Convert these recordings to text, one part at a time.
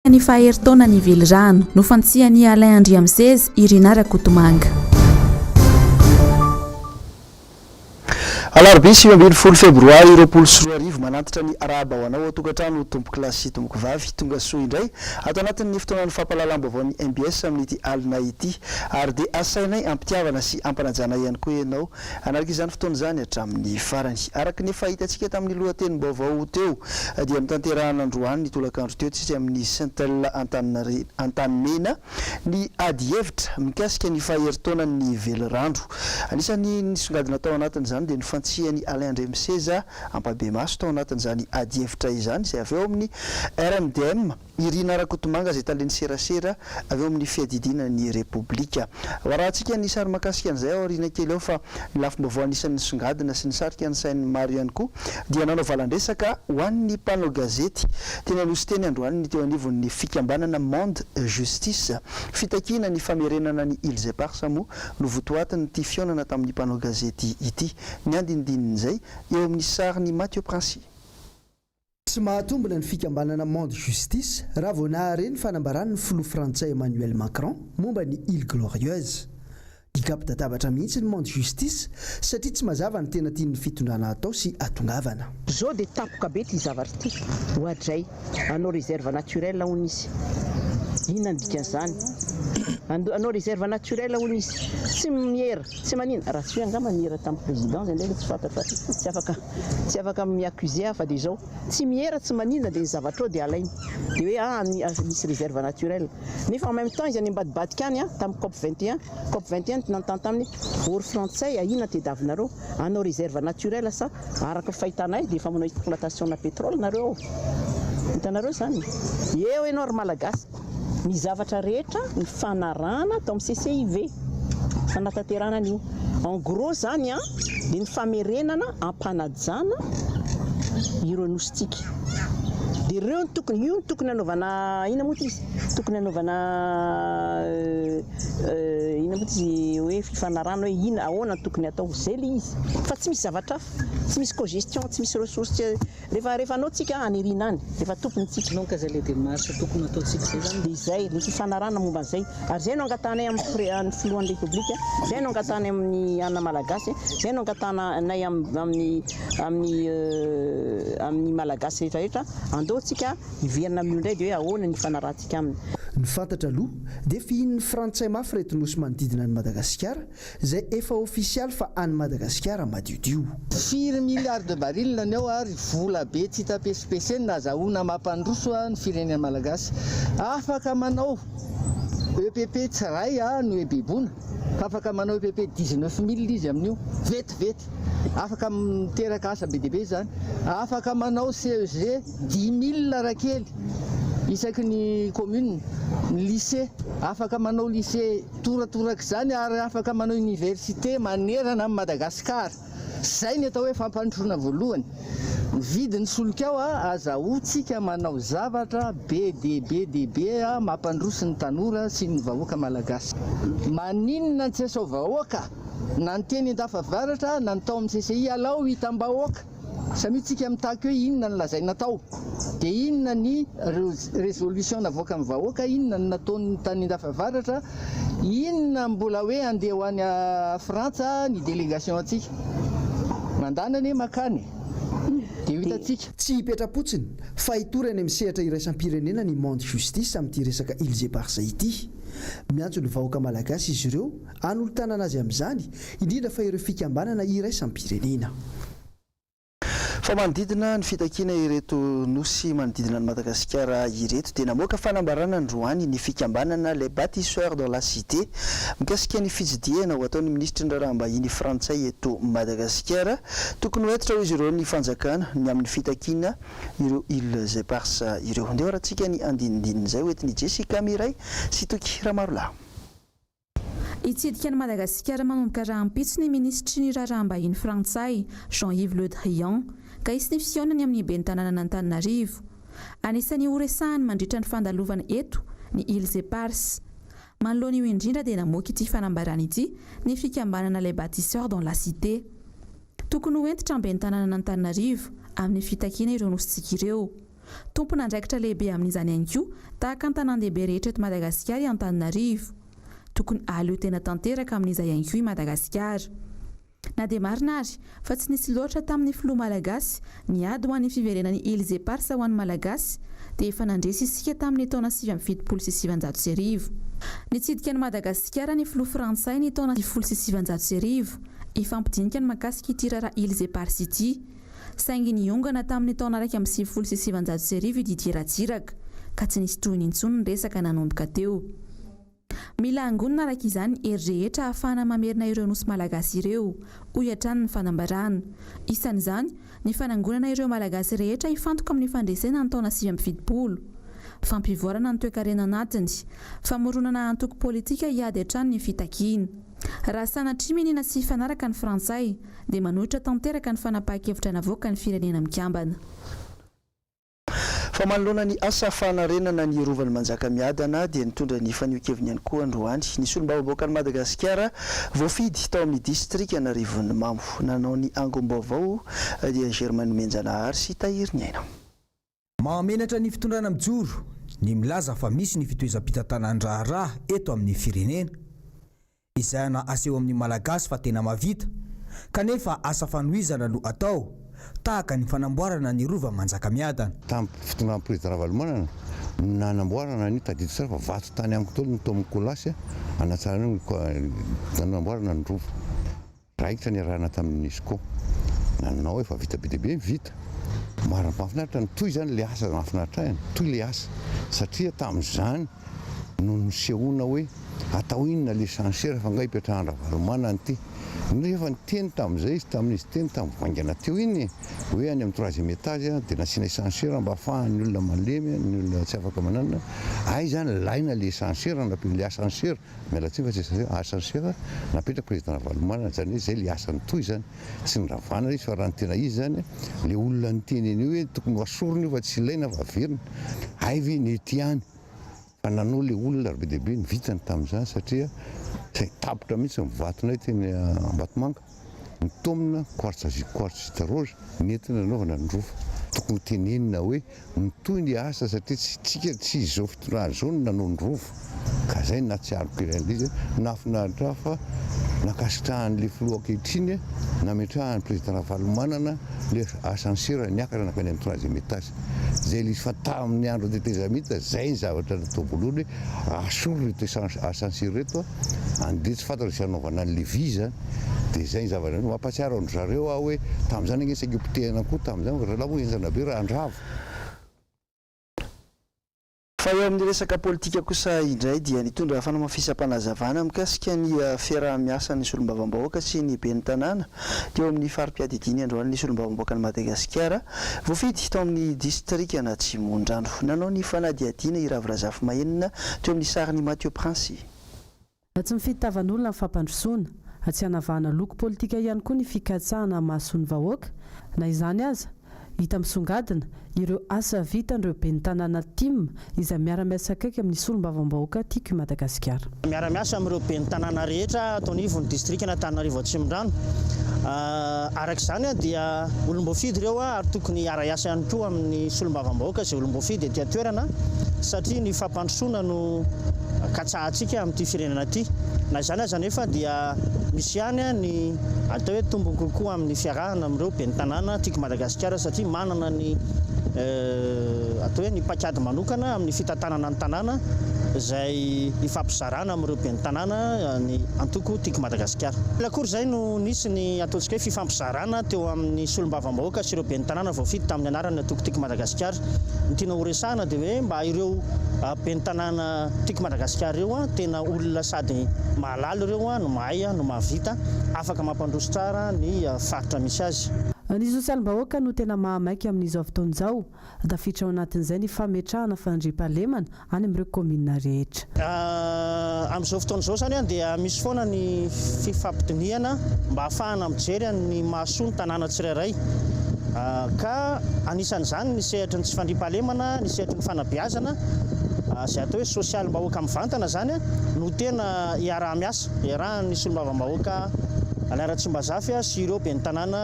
Ny faheritaona ny velirano no fantsian'ny Alain Andriamsez Irina Rakotomanga. Alarobia 7 febroary 2024 manantitra ny araba ho anao tokantrano tomboky lasy sy tomboky vavy tonga soa indray ato anatin'ny fotoanan'ny fampahalalam-baovao ny MBS amin'ity alina ity ary dia asainay ampitiavana sy ampanajana ihany koa ianao anaraka izany fotoana izany hatramin'ny farany araka ny fahitantsika tamin'ny lohatenim-baovao teo dia mitanterahana androany ny tolakandro teo tsisy amin'ny Saint-Tel Antanimena ny ady hevitra mikasika ny faheritaona ny velirandro anisany nisongadina tao anatin'izany dia ny ny Alain Andriamsez ampabe maso tao anatin'izany ady hevitra izany izay avy eo amin'ny RMDM Irina Rakotomanga izay taleny serasera avy eo amin'ny fiadidina ny Repoblika. Rahantsika ny sary makasika an'izay ao aoriana kely eo fa ny lafim-baovao anisan'ny nisongadina sy nisarika ny sain'ny maro ihany koa dia nanao valan-dresaka ho an'ny mpanao gazety teny anosy teny androany ny teo anivon'ny fikambanana Monde Justice fitakiana ny famerenana ny Ilse Parsamo no votoatiny ty fionana tamin'ny mpanao gazety ity ny andindinin'izay eo amin'ny sariny Mathieu Princy. Tsy mahatombona ny fikambanana Monde Justice raha vao nahareny fanambarany ny filoha frantsay Emmanuel Macron momba ny Île Glorieuse. Ikampitatabatra mihitsy ny Monde Justice satria tsy mazava ny tena tian'ny fitondrana atao sy atongavana. Zao dia tapoka be ty zavatra ty hoadray anao réserve naturelle hono izy inona ny dikan'izany anao réserve naturelle hono izy tsy miera tsy manina raha tsy hoe angamba miera tamin'ny présidence ndraiky tsy fantatra tsy afaka miaccusé fa dia zao tsy miera tsy manina dia zavatra dia alainy dia hoe misy réserve naturelle nefa en même temps izy any ambadibadika any tamin'ny COP 21 nantany tamin'ny ory frantsay inona tediavinareo anao réserve naturelle sa araka fahitanay dia efa manao exploitation na pétrole nareo hitanareo zany eo ianao ry malagasy ny zavatra rehetra ny fanarahana tao amin'ny CCIV fanatanterahana an'io en gros zany dia ny famerenana ampanajana ireo nostika dia ireo io tokony anaovana ina moa izy tokony anaovana ina moa izy hoe fifanarahana hoe ina ahoana tokony atao zay le izy fa tsy misy zavatra tsy misy cogestion tsy misy ressources rehefa anao tsika anirina any rehefa tompony tsika donc zay le démarche tokony ataotsika zay zany dia izay ny fifanarahana momba an'izay ary zay no angatanay amin'ny filohan'ny république zay no angatanay amin'ny ana malagasy zay no angatanay amin'ny malagasy rehetrarehetra andaotsika hiverina amin'io indray dia hoe ahoana ny fanarahantsika aminy. Ny fantatra aloha dia fihin'ny frantsay mafy reto nosy manodidina any Madagasikara izay efa ofisialy fa any Madagasikara madiodio. 4 milliards de baril ny ao ary vola be tsy hita pesipeseny na azahoana mampandroso ny firenena malagasy afaka manao EPP tsiray no ebebona afaka manao EPP 19 000 izy amin'io vetivety afaka miteraka asa be dehibe zany afaka manao CEG 10 000 rakely isaky ny commune ny lycée afaka manao lycée toratoraka zany ary afaka manao université manerana amin'ny Madagasikara zay ny atao hoe fampandrosoana voalohany vidiny solika ao azahoantsika manao zavatra be dehibe mampandroso ny tanora sy ny vahoaka malagasy maninona tsy asao vahoaka na ny teny andafavaratra na ny tao amin'ny CCI alao hitam-bahoaka samitsika mitaky hoe inona ny lazaina tao dia inona ny résolution navoaka amin'ny vahoaka inona ny nataon'ny tany andafavaratra inona mbola hoe andeha ho any Frantsa ny délégation atsika mandana ane makany dia hitatsika tsy hipetra-potsiny fa hitorany amin'ny sehatra iraisam-pirenena ny Monde Justice amin'ity resaka Ilse Parsa ity miantso ny vahoaka malagasy izy ireo hanolotanana azy amin'izany indrindra fa ireo fikambanana iraisam-pirenena. Fa manodidina ny fitakiana ireto nosy manodidina ny Madagasikara ireto dia namoaka fanambarana androany ny fikambanana les bâtisseurs dans la cité mikasika ny fitsidiana ho ataon'ny ministra ny raharaham-bahiny frantsay eto Madagasikara tokony hoentitra izy ireo ny fanjakana ny amin'ny fitakiana ireo Ilse Parsa ireo ndeha rahantsika ny andinindinizay hoetiny Jessica Miray sy Toky Ramarolahy. Itsidika ny Madagasikara manomboka rahampitso ny ministry ny raharaham-bahiny frantsay Jean-Yves Le Drian ka isy ny fisionany amin'ny ben'ny tanàna Antananarivo. Anisan'ny horesahany mandritra ny fandalovana eto ny Ilse Parsa. Manoloana io indrindra dia namoaka ity fanambarana ity ny fikambanana les bâtisseurs dans la cité. Tokony hoentitra ny ben'ny tanàna Antananarivo amin'ny fitakiana ireo nositsika ireo. tompona andraikitra lehibe amin'izany ihany koa tahaka an-tanan-dehibe rehetra eto Madagasikara i Antananarivo. Tokony aleo tena tanteraka amin'izay ihany koa i Madagasikara. Na dia marina ary fa tsy nisy loatra tamin'ny filoha malagasy niady ho an'ny fiverenan'ny Îles Éparses ho an'ny malagasy dia efa nandresy isika tamin'ny taona 1970. Nitsidika ny Madagasikara ny filoha frantsay ny taona 1970 ifampidinika ny makasika ity raharaha Îles Éparses ity. Saingy niongana tamin'ny taona 1970 Didier Ratsiraka ka tsy nisy tohiny intsony ny resaka nanomboka teo. Mila angonina araka izany hery rehetra ahafahana mamerina ireo nosy malagasy ireo ho hiatrany ny fanambarana. Isan'izany ny fanangonana ireo malagasy rehetra hifantoka amin'ny fandresena ny taona 2020, fampivoarana ny toe-karena anatiny, famoronana antoko politika hiady hatrany ny fitakiana. Raha sanatria menina sy fanaraka ny frantsay dia manohitra tanteraka ny fanapahan-kevitra navoaka ny firenena mikambana. Fa manoloana ny asa fanarenana ny rovan'ny Manjakamiadana dia nitondra ny fanioan-keviny ihany koa androany ny solombavam-bahoaka ny Madagasikara voafidy tao amin'ny distrika Anarivon'ny Mambo. Nanao ny angom-baovao dia Germaine Menjanahary sy Tahiry Niaina. Mahamenatra ny fitondrana mijoro ny milaza fa misy ny fitoezam-pitantanan-draharaha eto amin'ny firenena izay na aseho amin'ny malagasy fa tena mavita kanefa asa fanohizana no atao tahaka ny fanamboarana ny rova Manjakamiadana. Tamin'ny fitondrana président Ravalomanana nanamboarana ny tadidy sara fa vato tany amiko tolo ny Tom Kolasy anatsarana nanamboarana ny rova raikitra ny arahana tamin'ny UNESCO nanao efa vita be dehibe vita. Marina mahafinaritra ny toy zany le asa mahafinaritra ahy toy le asa satria tamin'izany no nisehoana hoe atao inona le sansera fa nga hipetrahana Ravalomanana ty nefa ny teny tamin'izay izy tamin'izy teny tamin'ny vaingana teo iny hoe any amin'ny 3e étage dia nasiana esansera mba ahafahan'ny olona malemy ny olona tsy afaka manana ay zany laina le esansera le asansera mialatsiny fa tsy asansera napetraka président Ravalomanana zany hoe zay le asany toy zany tsy ny ravana izy fa raha ny tena izy zany le olona ny teny eny hoe tokony hoasorona io fa tsy ilaina fa averina ay ve ny ety any fa nanao le olona be dehibe ny vitany tamin'izany satria zay tapitra mihitsy mivatonay teny Ambatomanga mitomina quartz roge nentina nanaovana ny rova tokony tenenina hoe mitoy ny asa satria tsika tsy izao fitondrana izao no nanao ny rova ka zay na tsy arom-pirenena nafinaritra fa nakasitrahan'le filoha ankehitriny nametrahan'ny président Ravalomanana le asansera niakatra nakany amin'ny 3e étage zay le fa tamin'ny andro tetezamita zay ny zavatra natao voalohany asolo reto asansera reto andeha tsy fantatra sy anaovana an'le viza dia zay ny zavatra mampatsiaro andro zareo aho hoe tamin'izany agnesaka potehana koa tamin'izany raha moa enjana be raha andravo. Fa eo amin'ny resaka politika kosa indray dia nitondra fanamafisam-panazavana mikasika ny fiaraha-miasa ny solombavam-bahoaka sy ny ben'ny tanàna teo amin'ny farim-piadidiny androany ny solombavam-bahoaka ny Madagasikara voafidy tao amin'ny distrika Antsimondrano. Nanao ny fanadihadiana i Ravirazafy Mahenina teo amin'ny sariny Mathieu Prince. Tsy mifidy tavan'olona ny fampandrosoana tsy hanavahana loko politika ihany koa ny fikatsahana mahasoany vahoaka na izany aza hita misongadina ireo asa vitan'ireo ben'ny tanàna TIM izay miara-miasa akaiky amin'ny solombavam-bahoaka tiako i Madagasikara. Miara-miasa amin'ireo ben'ny tanàna rehetra atao anivon'ny distrika Antananarivo Atsimondrano. Araka izany dia olom-boafidy ireo ary tokony hiara-iasa ihany koa amin'ny solombavam-bahoaka izay olom-boafidy etỳ an-toerana satria ny fampandrosoana no katsahantsika amin'ity firenena ity. Na izany aza nefa dia misy ihany ny atao hoe tombony kokoa amin'ny fiarahana amin'ireo ben'ny tanàna tiako Madagasikara satria manana ny atao hoe ny pakady manokana amin'ny fitantanana ny tanàna izay ifampizarana amin'ireo ben'ny tanàna ny antoko tiako Madagasikara. Lakory izay no nisy ny ataontsika hoe fifampizarana teo amin'ny solombavam-bahoaka sy ireo ben'ny tanàna voafidy tamin'ny anarany antoko tiako Madagasikara. Ny tiana horesahana dia hoe mba ireo ben'ny tanàna tiako Madagasikara ireo tena olona sady mahalala ireo no mahay no mahavita afaka mampandroso tsara ny faritra misy azy. Ny sosialim-bahoaka no tena mahamaiky amin'izao fotoan'izao tafiditra ao anatin'izay ny fametrahana fandriam-pahalemana any amin'ireo komina rehetra. Amin'izao fotoan'izao zany dia misy foana ny fifampidiniana mba ahafahana mijery ny mahasoa ny tanàna tsirairay ka anisan'izany ny sehatra ny tsy fandriam-pahalemana ny sehatra ny fanabeazana izay atao hoe sosialim-bahoaka mivantana zany no tena hiaraha-miasa iarahan'ny solombavam-bahoaka Alaratsimbazafa sy ireo ben'ny tanàna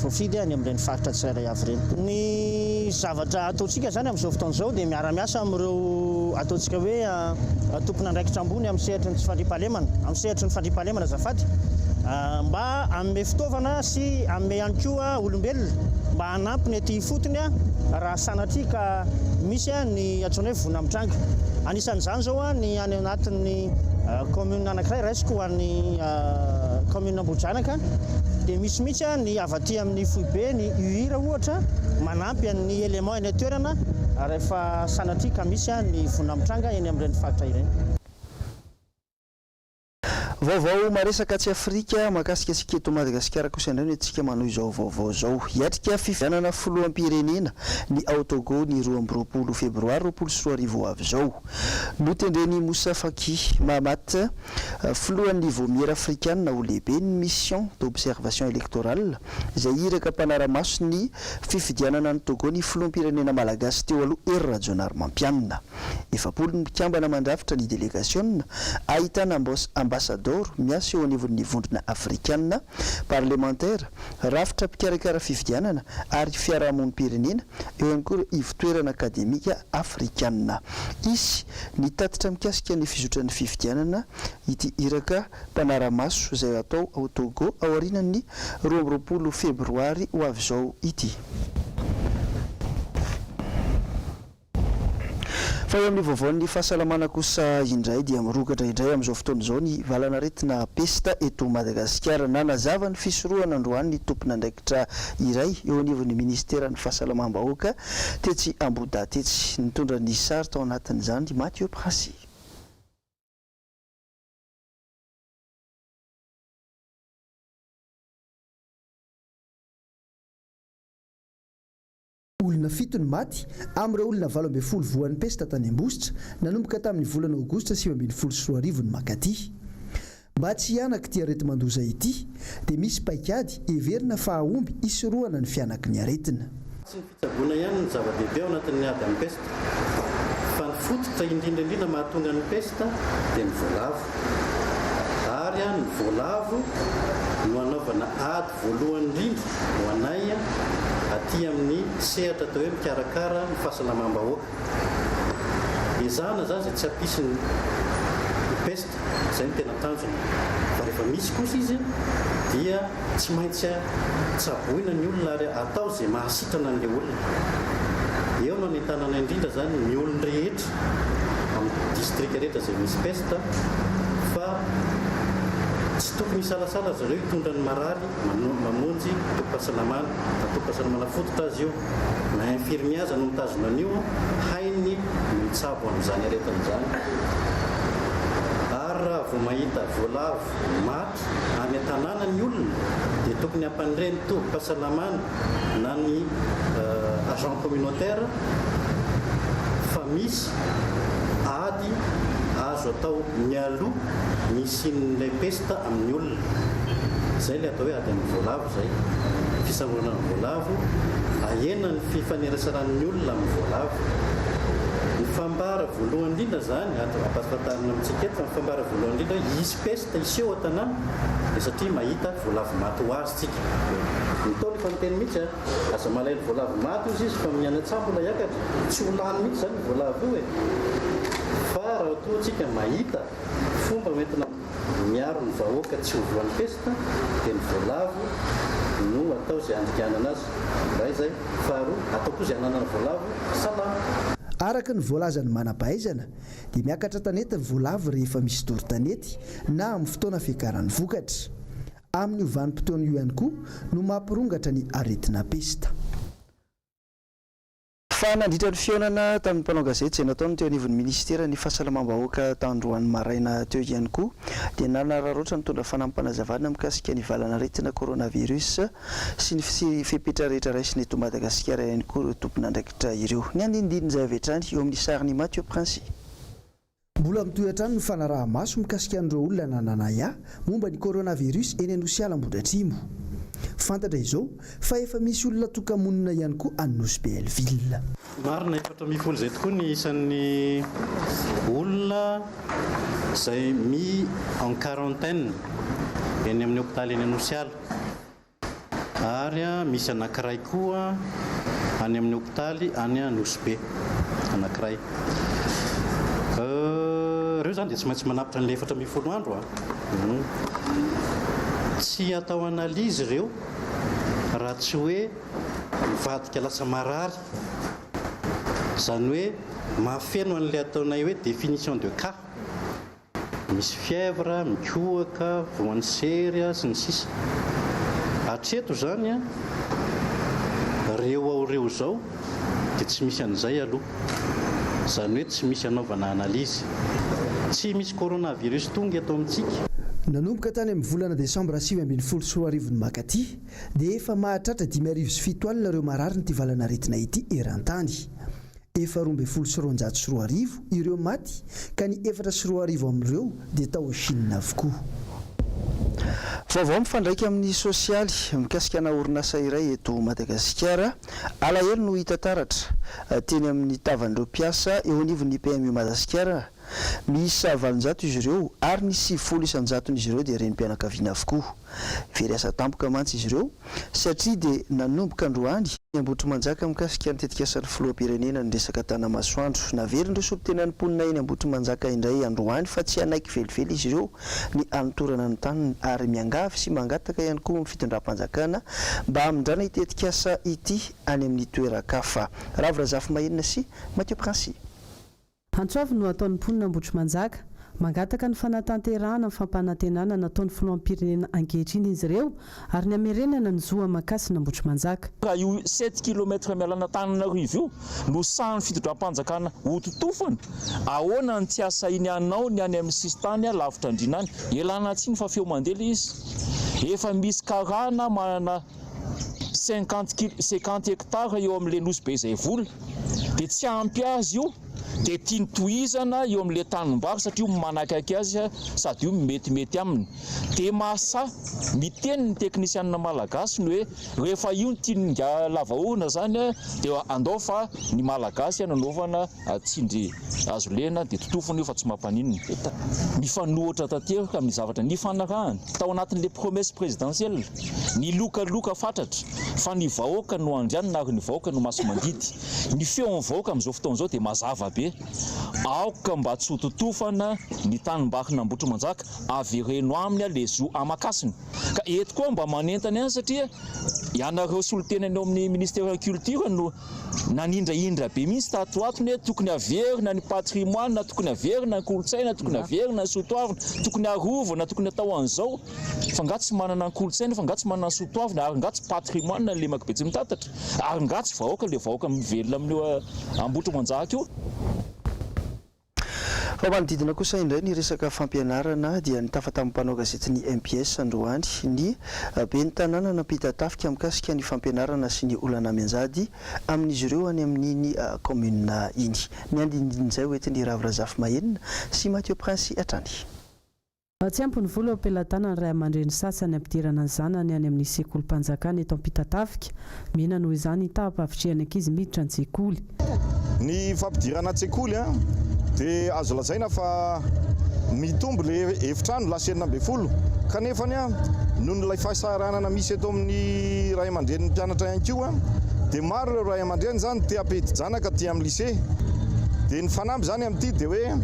voafidy any amin'ireny faritra tsirairay avy ireny. Ny misy zavatra ataontsika zany amin'izao fotoan'izao dia miara-miasa amin'ireo ataontsika hoe tompona andraikitra ambony amin'ny sehatra ny tsy fandriam-pahalemana, amin'ny sehatra ny fandriam-pahalemana azafady, mba hanome fitaovana sy hanome ihany koa olombelona mba hanampy ny aty fotony raha sanatria ka misy ny atsoina hoe vona mitranga. Anisan'izany zao ny any anatin'ny commune anankiray raisiko ho an'ny commune Ambohidranoka dia misy mihitsy ny avy aty amin'ny Foibe ny UIR ohatra manampy ny élément eny toerana rehefa sanatria ka misy ny vona mitranga eny amin'ireny faritra ireny. Vaovao maresaka tsy Afrika mahakasika antsika eto Madagasikara kosa indray no antsika manohy izao vaovao izao. Hiatrika fifidianana filoham-pirenena ny ao Togo ny 12 febroary 2020 avy izao. Notendreny Moussa Faki Mahamat, filohan'ny vomiera africaine ho lehibe ny mission d'observation électorale izay iraka mpanara-maso ny fifidianana ny Togo ny filoham-pirenena malagasy teo aloha Hery Rajaonarimampianina. 70 ny mpikambana mandrafitra ny délégation ahitana ambassadeur miasa eo anivon'ny vondrona africaine, parlementaire, rafitra mpikarakara fifidianana ary fiarahamonim-pirenena eo ihany koa ivitoerana akademika africaine. Izy nitatitra mikasika ny fizotran'ny fifidianana ity iraka mpanara-maso izay atao ao Togo ao aorianan'ny 12 febroary ho avy izao ity. Fa eo amin'ny vaovaon'ny fahasalamana kosa indray dia mirokatra indray amin'izao fotoana izao ny valanaretina pesta eto Madagasikara. Nanazava ny fisorohana androany ny tompona andraikitra iray eo anivon'ny ministera ny fahasalamam-bahoaka tetsy Amboda tetsy. Nitondra ny sary tao anatin'izany Mathieu Prasy. Olona fito ny maty amin'ireo olona 12 voan'ny pesta tany Ambositra nanomboka tamin'ny volana Aogositra 2024 ny makaty. Mba tsy hianaka ity areti-mandoza ity dia misy paikady heverina fa ahomby hisorohana ny fianaky ny aretina. Tsy ny fitsaboana ihany ny zava-dehibe ao anatin'ny ady amin'ny pesta fa ny fototra indrindra mahatonga ny pesta dia ny voalavo. Ary ny voalavo no anaovana ady voalohany indrindra ho anay aty amin'ny sehatra atao hoe mikarakara ny fahasalamam-bahoaka. Ezahana zany izay tsy hampisy ny pesta, izay ny tena tanjona. Fa rehefa misy kosa izy dia tsy maintsy tsaboina ny olona ary atao izay mahasitrana an'ilay olona. Eo no anentanana indrindra zany ny olona rehetra amin'ny distrika rehetra izay misy pesta fa tsy tokony hisalasala zareo hitondra ny marary mamonjy tompom-pahasalamana, tompom-pahasalamana fototra azy io na infirmier aza no mitazona an'io hainy mitsabo amin'izany aretin'izany. Ary raha vao mahita voalavo maty any an-tanàna ny olona dia tokony hampanireny tompom-pahasalamana na ny agent communautaire fa misy ady azo atao mialoha misy n'ilay pesta amin'ny olona. Izay ilay atao hoe ady amin'ny voalavo izay. Fisangonana amin'ny voalavo, ahena ny fifanerasanan'ny olona amin'ny voalavo. Ny fambara voalohany indrindra zany, ampahafantarina amintsika eto, ny fambara voalohany indrindra hisy pesta iseho an-tanàna dia satria mahita voalavo maty ho azy tsika. Nitaona efa miteny mihitsy aza malainy voalavo maty izy fa mianatsambo ilay akatra, tsy ho lany mihitsy zany ny voalavo io fa raha toantsika mahita fomba entina miaro ny vahoaka tsy ho voan'ny pesta dia ny voalavo no atao izay andrikanana azy. Ray izay faharoa atao koa izay ananana voalavo salama. Araka ny voalazany manam-pahaizana dia miakatra tanety ny voalavo rehefa misy doro-tanety na amin'ny fotoana fiakaran'ny vokatra. Amin'ny vanim-potoana io ihany koa no mampirongatra ny aretina pesta. Fa nandritra ny fionana tamin'ny mpanao gazety izay nataony teo anivon'ny ministera ny fahasalamam-bahoaka tandroany maraina teo ihany koa dia nanararoatra nitondra fanampanazavana mikasika ny valanaretina coronavirus sy ny fepetra rehetra raisiny eto Madagasikara ihany koa ireo tompona andraikitra ireo. Ny andinindiny izay avy hatrany eo amin'ny sariny Mathieu Princy. Mbola mitoetrano ny fanaraha-maso mikasika an'ireo olona nananaya momba ny coronavirus eny Anosiala Ambohidratrimo. Fantatra izao fa efa misy olona tokamonina ihany koa Anosy Belleville. Marina 4,000 izay tokoa ny isan'ny olona izay mis en quarantaine eny amin'ny hôpitaly eny Anosiala. Ary misy anankiray koa any amin'ny hopitaly any Nosbe anankiray. Ireo zany dia tsy maintsy manapitra ny 4 andro tsy atao analizy ireo raha tsy hoe mivadika lasa marary, zany hoe mahafeno an'ilay ataonay hoe définition de cas, misy fièvre, mikohaka, voan'ny sery sy ny sisa. Hatreto zany reo ao reo zao dia tsy misy an'izay aloha, zany hoe tsy misy anaovana analizy, tsy misy coronavirus tonga eto amintsika. Nanomboka tany amin'ny volana desambra 2024 makaty dia efa mahatratra 5,7 ireo marary ny tivalana aretina ity eran-tany. 4,4 ireo maty ka ny 4,4 amin'ireo dia tao Chine avokoa. Vaovao mifandraika amin'ny sosialy mikasikana orinasa iray eto Madagasikara, alahelo no hita taratra teny amin'ny tavan'ireo mpiasa eo anivon'ny PMU Madagasikara. Misy 700 izy ireo ary ny 700 izy ireo dia renim-pianakaviana avokoa. Very asa tampoka mantsy izy ireo satria dia nanomboka androany ny Ambotrimanjaka mikasika ny tetikasan'ny filoham-pirenena ny resaka tanamasoandro. Naverindreo sopi-tena ny mponina eny Ambotrimanjaka indray androany fa tsy anaiky velively izy ireo ny anotorana ny taniny ary miangavy sy mangataka ihany koa amin'ny fitondram-panjakana mba hamindrana itetikasa ity any amin'ny toeran-kafa. Ravrazafy Mahenina sy Mathieu Princy. Antsoavy no ataon'ny mponina Ambotrimanjaka mangataka ny fanatanterahana amin'ny fampanantenana nataon'ny filoham-pirenena ankehitriny izy ireo ary ny hamerenana ny zoa makasina Ambotrimanjaka. Raha io 7 km mialana Antananarivo io no sahan'ny fitondram-panjakana hototofana, ahoana ny tsy asainy anao ny any amin'ny sistany lavitra andrina any, elana tsiny fa feo mandela izy. Efa misy karana manana 50 hectare eo amin'ilay Nosbe izay vola dia tsy ampy azy io dia tiany tohizana eo amin'ilay tanimbary satria manakaiky azy sady io metimety aminy. Dia masa miteny ny teknisianina malagasy ny hoe rehefa io ny tiany lavahoana zany dia andao fa ny malagasy nanaovana tsindry azo lena dia totofony io fa tsy mampaninina. Mifanohitra tanteraka amin'ny zavatra nifanarahana tao anatin'ilay promesse présidentielle, ny lokaloka fatratra fa ny vahoaka no andrianina ary ny vahoaka no maso mandidy. Ny feon'ny vahoaka amin'izao fotoan'izao dia mazava be. Aoka mba tsy hototofana ny tanimbary Ambotrimanjaka avereno aminy le zo amakasiny. Ka eto koa mba manentana ihany satria ianareo soloteny any amin'ny ministère de la culture no nanindraindra be mihitsy tato ato hoe tokony averina ny patrimoine, tokony averina ny kolotsaina, tokony averina ny sotoavina, tokony arovana, tokony atao an'izao. Fa ngatsy manana ny kolotsaina, fa ngatsy manana ny sotoavina, ary ngatsy patrimoine ny lemaka be tsy mitatatra, ary ngatsy vahoaka le vahoaka mivelona amin'io Ambotrimanjaka io. Fa manodidina kosa indray ny resaka fampianarana dia nitafa tamin'ny mpanao gazety ny MPS androany ny ben'ny tanàna nampita tafika mikasika ny fampianarana sy ny olana mianjady amin'izy ireo any amin'iny commune iny. Ny andindin'izay hoetiny Ravrazafy Mahenina sy Mathieu Princy hatrany. Tsy ampy ny vola eo ampelantanany Ray aman-dreny sasany ampidirana ny zanany any amin'ny sekolim-panjakana eto Ampitatafika. Mena noho izany tapavitrihany ankizy miditra ny tsekoly. Ny fampidirana tsekoly dia azo lazaina fa mitombo le efitrano lasenina ambe folo kanefa noho nylay fahasaranana misy eto amin'ny ray aman-dreny mpianatra ihany koa dia maro ireo ray aman-dreny zany te apety janaka ty amin'ny lycée. Dia ny fanamby zany amin'ity dia hoe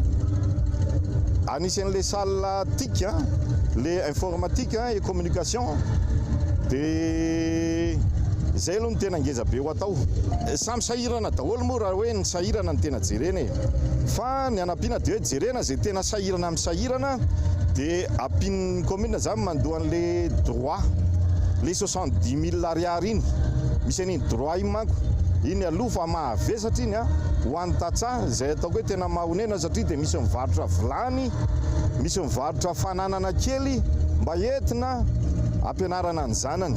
anisan'le salle TIC, le informatique et communication, dia zay aloha ny tena ngeza be ho atao. Samy sahirana daholo moa raha hoe ny sahirana ny tena jerena fa ny anampiana dia hoe jerena zay tena sahirana amin'ny sahirana dia ampin'ny commune zany mandohan'le droit le 70 000 ariary iny misy an'iny droit iny manko iny aloha fa mahavesatra iny ho an'ny tatsaha zay ataoko hoe tena mahonena satria dia misy mivarotra vilany, misy mivarotra fananana kely mba entina ampianarana ny zanany.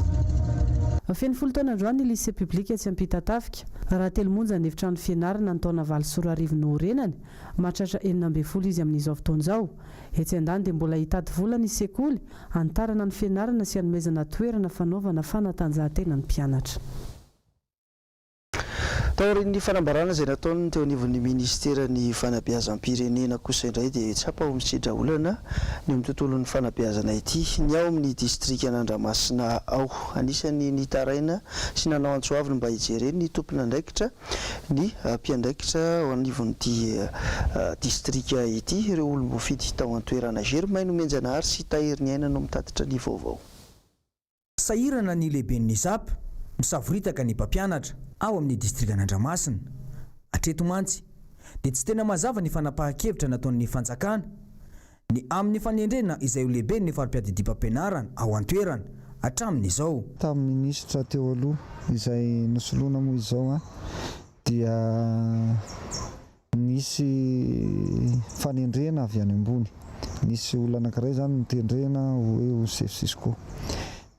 Feno folo taona androany ny lycée public tsy Ampitatafika raha telomonja ny efitrano fianarana ny taona 24 no renany mahatratra 12 izy amin'izao fotoan'izao. Etsy andany dia mbola hitady vola ny sekoly antarana ny fianarana sy hanomezana toerana fanaovana fanatanjahantena ny mpianatra. taorin'ny fanambarana izay nataony teo anivon'ny ministerany fanabeazam-pirenena kosa indray dia tsy ampahomitsidra olana ny amin'ny tontolon'ny fanabeazana ity ny ao amin'ny distrika an'Andramasina ao anisany nitaraina sy nanao antsoaviny mba hijereny ny tompona andraikitra ny mpiandraikitra ao anivon'ity distrika ity ireo olom-bofidy tao an-toerana Germain Menjanahary sy Tahiry Niaina no mitatitra ny vaovao. Sahirana ny lehiben'ny ZAP misavoritaka ny mpampianatra ao amin'ny distrika an'Andramasina atreto mantsy dia tsy tena mazava ny fanapahan-kevitra nataon'ny fanjakana ny amin'ny fanendrena izay ho lehibe ny farim-piadidim-pampianarana ao an-toerana hatramin'izao. Tamin'ny minisitra teo aloha izay nosoloana moa izao dia nisy fanendrena avy any ambony, nisy olona anankiray zany nitendrena hoe ho chef Cisco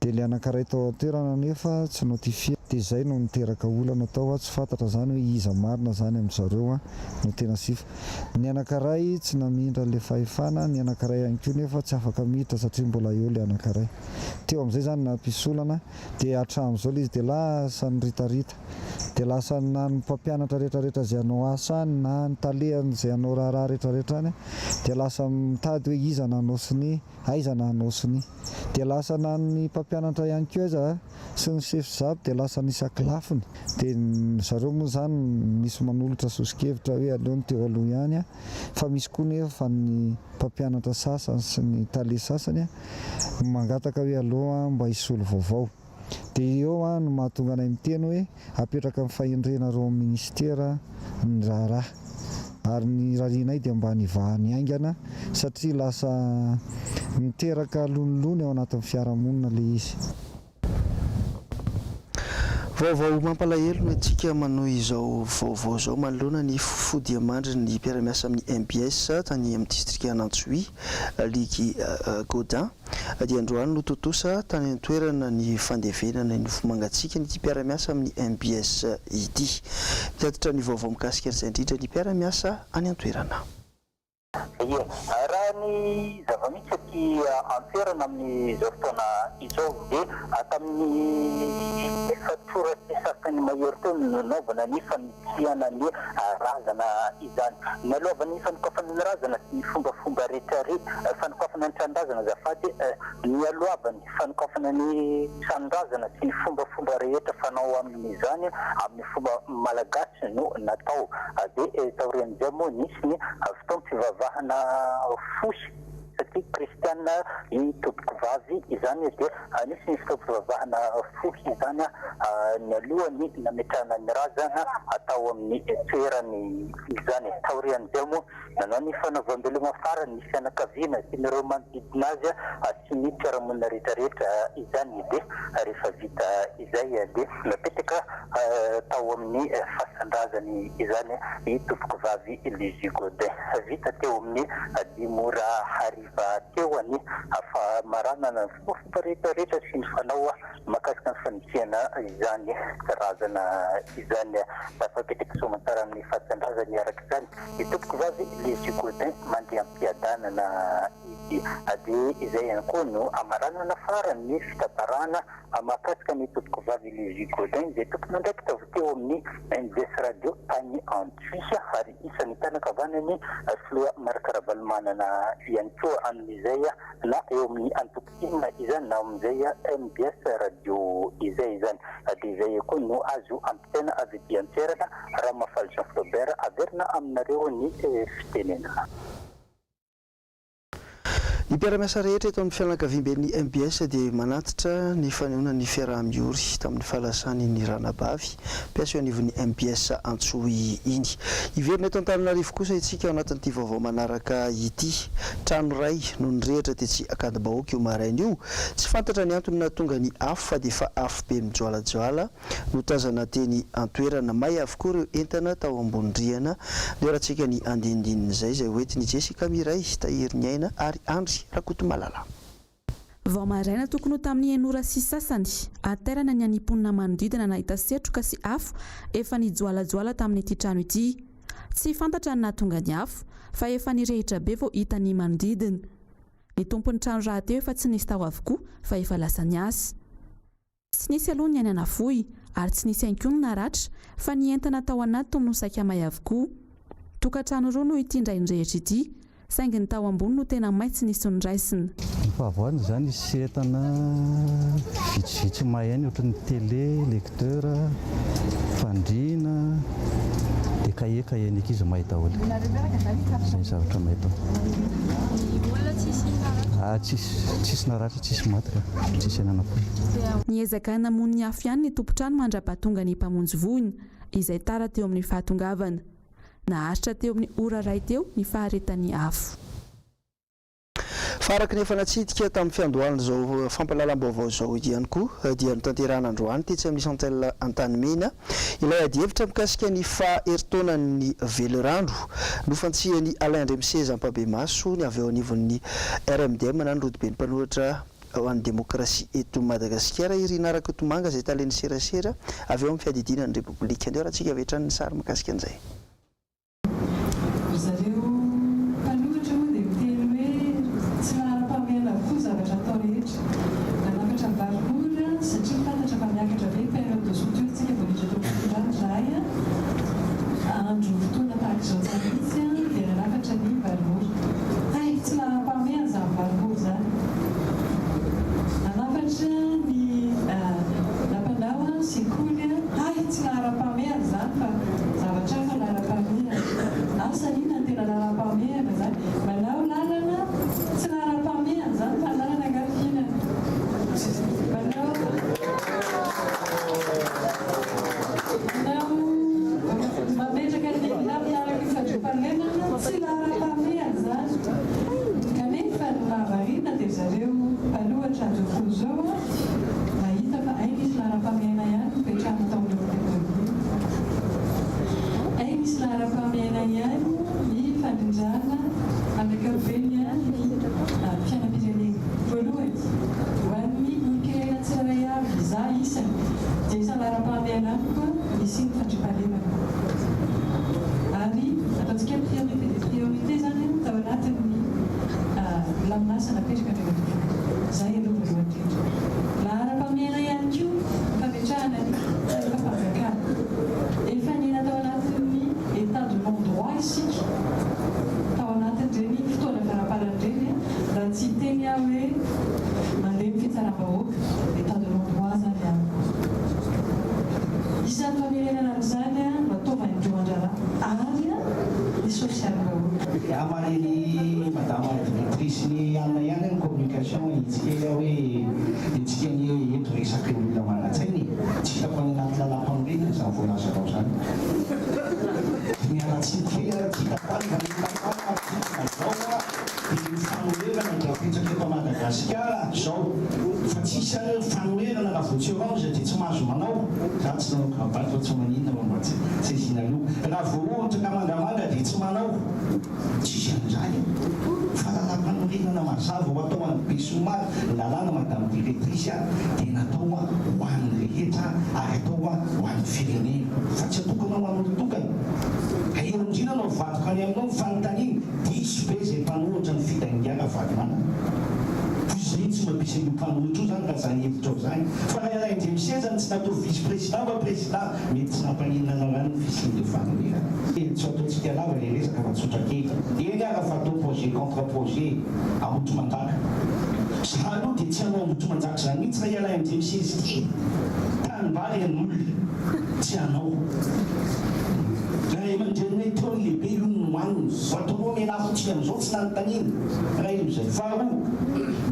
dia ilay anankiray tao an-toerana nefa tsy notifia dia izay no niteraka olana tao tsy fantatra zany hoe iza marina zany amin'izareo no tena sifa. Ny anankiray tsy namindra le fahefana, ny anankiray ihany koa nefa tsy afaka miditra satria mbola eo le anankiray. Teo amin'izay zany nampisolana dia hatramin'izao izy dia lasa nyritarita dia lasa na ny mpampianatra rehetrarehetra izay hanao asa na ny talehany izay hanao raharaha rehetrarehetra any dia lasa mitady hoe iza nanosiny, aiza nanosiny dia lasa na ny mpampianatra ihany koa aiza sy ny chef ZAP dia lasa nisy aklafiny dia zareo moa zany misy manolotra sosikevitra hoe aleo ny teo aloha ihany fa misy koa nefa ny mpampianatra sasany sy ny tale sasany mangataka hoe aloha mba hisolo vaovao dia eo no mahatonga anay miteny hoe apetraka amin'ny fahendrena reo amin'ny ministera ny raharaha ary ny rarianay dia mba nivahany aingana satria lasa miteraka lonolony ao anatin'ny fiarahamonina le izy. Vaovao mampalahelo no antsika manohy izao vaovao izao manoloana ny fody amandry ny mpiara-miasa amin'ny MBS tany amin'ny distrika Antsohihy Ligy Gaudin dia androany no totosa tany an-toerana ny fandevenana ny fomangatsika ny mpiara-miasa amin'ny MBS ity. Mitatitra ny vaovao mikasika izay indrindra ny mpiara-miasa any an-toerana. Raha ny zava-misy aty an-toerana amin'izao fotoana izao dia tamin'ny efa-tsoratra sasany mahery teo no nanaovana ny famitihana ny razana izany. Nalaovana ny fanokafana ny razana sy ny fombafomba rehetrarehetra, fanokafana ny tranondrazana azafady, nialoavany fanokafana ny tranondrazana sy ny fombafomba rehetra fanao amin'izany amin'ny fomba malagasy no natao. Dia taorian'izay moa nisy ny fotoam-pivavahana fosy satria kristiana i tompoko vavy izany dia nisy ny fotoam-pivavahana fosy izany ny alohany nametrahana ny razana atao amin'ny toerany izany. Taorian'izay moa nanao ny fanaovam-beloma farany ny fianakaviana sy ny ireo manodidina azy sy ny mpiara-monina rehetrarehetra izany dia rehefa vita izay dia napetraka tao amin'ny fasan-drazany izany i tompoko vavy Ligy Gaudin. Vita teo amin'ny 10 mora hariva teo any maranana ny fomba rehetrarehetra sy ny fanao makasika ny famitihana izany karazana izany. Tafapetraka soamantsara amin'ny fasan-drazany arak'izany i tompoko vavy Ligy Gaudin mandeha am-piadanana izy. Dia izay ihany koa no amaranana farany ny fitatarana makasika ny tompoko vavy Ligy Gaudin izay tompony andraikitra teo amin'ny MBS radio tany Antsohihy ary isan'ny tanakavanany Filoha Marc Ravalomanana ihany koa amin'izay na eo amin'ny antokotina izany na amin'izay MBS radio izay izany. Dia izay koa no azo ampitaina avy ety an-toerana Ramafaly Jean Flobert averina aminareo ny fitenena. Ny mpiara-miasa rehetra eto amin'ny fianakaviam-ben'ny MBS dia manatitra ny fanehoana ny fiaraha-miory tamin'ny fahalasany ny ranabavy mpiasa eo anivon'ny MBS Antsohihy iny. Iverina eto Antananarivo kosa itsika ao anatin'ity vaovao manaraka ity. Trano ray no nyrehitra dia tsy akady-bahoaka io maraina io. Tsy fantatra ny antony nahatonga ny afo fa dia efa afo be mijoalajoala no tazana teny an-toerana. May avokoa ireo entana tao ambony rihana. Leo rahantsika ny andinindin'izay izay hoentiny Jessica Miray, Tahiry Niaina ary Andry Rakoto Malala. Vao maraina tokony ho tamin'ny enora sy sasany aterana ny animponina manodidina nahita setroka sy afo efa nijoalajoala tamin'ny ity trano ity. Tsy fantatra ny nahatonga ny afo fa efa nirehitra be vao hita ny manodidina. Ny tompon'ny trano rahateo efa tsy nisy tao avokoa fa efa lasa niasa. tsy nisy aloha ny any anavoy ary tsy nisy ainkono naratra fa ny entana tao anaty tomonosaka may avokoa. Tokantrano roa no ity indraindrehetra ity saingy ny tao ambony no tena maitsy nisy nondraisina. Ny fahavoana zany isy entana vitsivitsy mahainy ohatran'ny télé, lecteur, fandriana dia kahie ndraiky izy mahay daholo. Izay zavatra mahay daholo. Tsisy naratra, tsisy maty ka, tsisy ananapo. Niezaka namono ny afo ihany ny tompontrano mandrapahatonga ny mpamonjy voiny izay tara teo amin'ny fahatongavana. Naharitra teo amin'ny ora ray teo ny faharetan'ny afo. Faraky nefa natsidika tamin'ny fiandohana zao fampahalalam-baovao zao ihany koa dia notanterahana androany tetsy amin'ny Chantal Antanimena ilay adievitra mikasika ny faheritaonan'ny velerandro nofantsihany Alain Remseza Mpabemaso ny avy eo anivon'ny RMDM na ny rodiben'ny mpanoratra ho an'ny demokrasia eto Madagasikara Irina Rakotomanga izay taleny serasera avy eo amin'ny fiadidinan'ny Repoblika. Andeo raha tsika avetrany ny sary mikasika an'izay.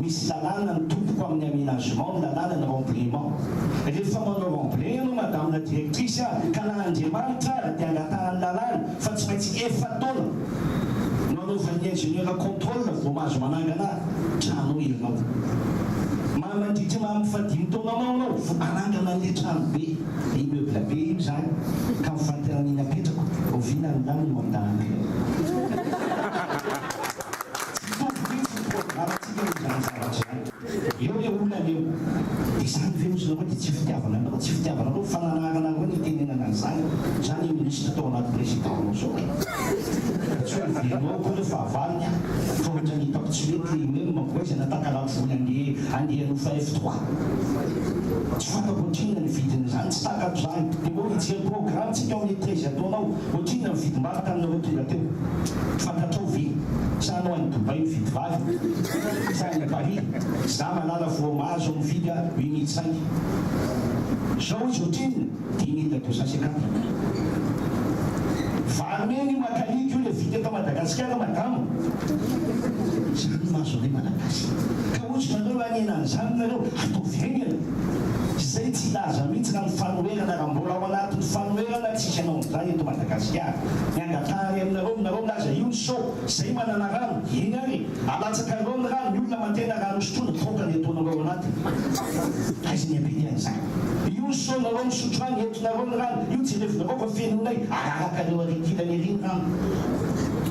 Misy lalàna ny tompoko amin'ny aménagement, lalàna ny rempliement. Rehefa manao rempliement madame la directrice ka nahandriamanitra dia angatahany lalàna fa tsy maintsy efa taona nanaovan'ny ingénieur contrôle vao mahazo manangana trano ianao. Mandritra mamifadimy taona anao anangana le trano be immeuble be iny zany ka mifanteraniny apetrako ovina ny lany no andahana. Eo le olona leo dia izany ve ozy nareo dia tsy fitiavana anao, tsy fitiavana anao fananarana anao ny tenenana an'izany, zany ministre tao anaty président anao zao. Tsy ho velonao koa fahavalony fa ohatra ny hitako tsy mety hoe mampivoazana takalavoly andeha no fa F3 tsy fantako ohatrina ny vidiny zany tsy takako zany dia moa itsika programme tsika amin'ny 13 ataonao ohatrina ny vidim-bary taminareo toera teo fantatrao ve sa anao any Dubai mividy vavy sa any Paris za malala voamazo mividy 8,500 zao izy ohatrina 10,250 valomeny makaliky io le vita eto Madagasikara madamo zany mahazo le malagasy ka ohatsy nareo anenany zany nareo atao venana zay tsy laza mihitsy raha ny fanoherana raha mbola ao anatin'ny fanoherana tsisy anao amin'izany eto Madagasikara miangatahary aminareo milaza io ny so zay manana rano iny ary alatsaka reo ny rano ny olona mantena rano sotrona tokany ataonareo anatiny aizy ny ampeny an'izany io ny so nareo misotro rano entonareo ny rano io tsy revinareo fa fenonay araraka reo aritilany ery ny rano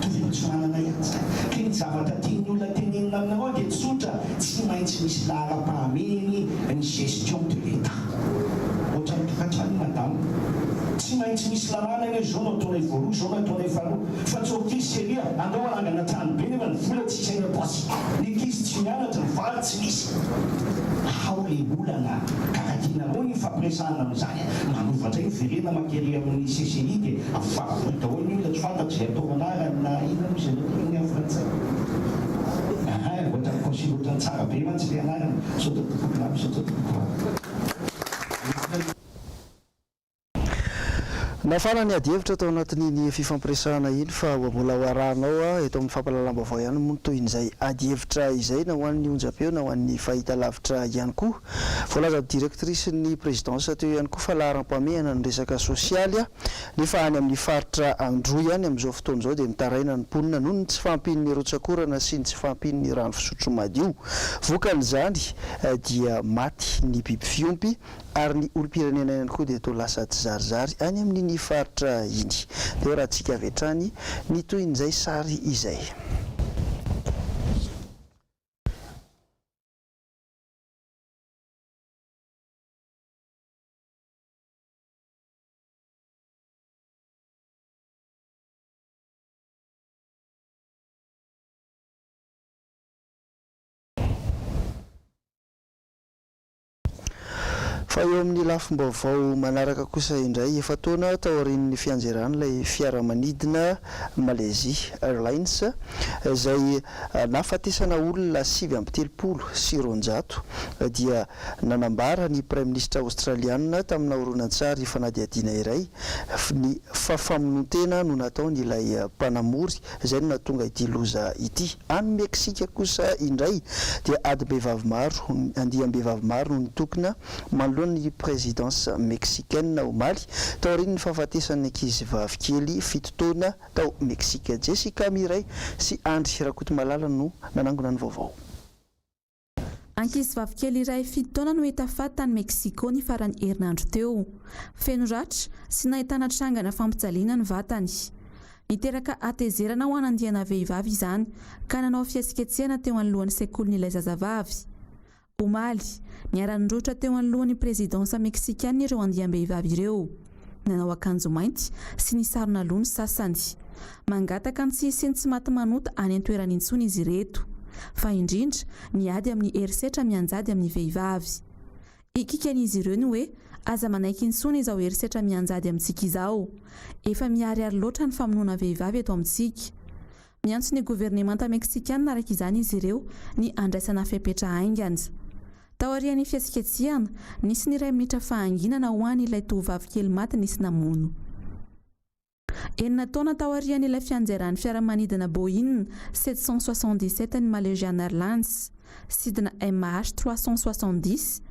tovino tsy manana ihany zany ka ny zavatra tiany olona tenenina aminareo dia tsotra tsy maintsy misy lahara-pahameny ny gestion de l'État ohatra ny tokantrano madamo tsy maintsy misy lalàna ny zao no ataonay voaloha zao no ataonay faharoa fa tsy okisy seria andao anangana trano be nefa ny vola tsy isy any aposy ny ankizy tsy mianatra ny vary tsy misy ao le olana karakinareo ny fampiresahana amin'izany manovatra ny verena makery amin'ny CCI dia afavory daholo ny olona tsy fantatry zay atao anarany na ina misy iny amin'ny frantsay ohatra ny consul ohatra ny tsara be mantsy le anarany sotatokokilamy sotatokokilamy nafana ny adihevitra atao anatin'iny fifampiresahana iny fa mbola hoaranao eto amin'ny fampalalam-baovao ihany moa toy n'izay adihevitra izay na ho an'ny onjam-peo na ho an'ny fahita lavitra ihany koa voalaza directrice ny présidence teo ihany koa fa laharam-pamehana ny resaka sosialy nefa any amin'ny faritra androy ihany amin'izao fotoana izao dia mitaraina ny mponina noho ny tsy fampin'ny rotsakorana sy ny tsy fampin'ny rano fisotro madio vokan'izany dia maty ny biby fiompy ary ny olom-pirenena ihany koa dia toa lasa tsy zarizary any amin'ny faritra iny dia raha tsika avetrany ny toy n'izay sary izay fa eo amin'ny lafim-baovao manaraka kosa indray efa taona tao aorian'ny fianjerana ilay fiaramanidina Malaysia Airlines izay nafatesana olona 730 sy 400 dia nanambara ny prime ministre australiana tamina horonan-tsary fanadihadiana iray ny fafamonotena no nataony ilay mpanamory izay no natonga ity loza ity any Meksika kosa indray dia ady-behivavy maro andiam-behivavy maro no nitokona ny présidence mexicaine omaly tao aorian'ny fahafatesan'ny ankizy vavy kely 7 taona tao Meksika. Jessica Miray sy Andry Rakotomalala no nanangona ny vaovao. Ankizy vavy kely iray 7 taona no hita faty tany Meksika ny farany herinandro teo. Feno ratra sy nahitana trangana fampijaliana ny vatany. Niteraka atezerana ho anandiana vehivavy izany ka nanao fihetsiketsehana teo anoloan'ny sekolin'ilay zazavavy. Omaly niara-nindrotra teo anoloan'ny présidence mexicaine ireo andiam-behivavy ireo. Nanao akanjo mainty sy nisarona loha ny sasany. Mangataka ny tsisy sy maty manota any an-toerana intsony izy ireto. Fa indrindra niady amin'ny herisetra mianjady amin'ny vehivavy. Ikikan'izy ireo ny hoe aza manaiky intsony izao herisetra mianjady amintsika izao. Efa miariary loatra ny famonoana vehivavy eto amintsika. Miantso ny gouvernemanta mexicaine araka izany izy ireo ny andraisana fepetra haingana. Tao aorian'ny fihetsiketsehana nisy ny 2 minitra fahanginana ho an'ilay tovovavy kely maty nisy namono. 9 taona tao aorian'ilay fianjairan'ny fiaramanidina Boeing 767 ny Malaysian Airlines, sidina MH370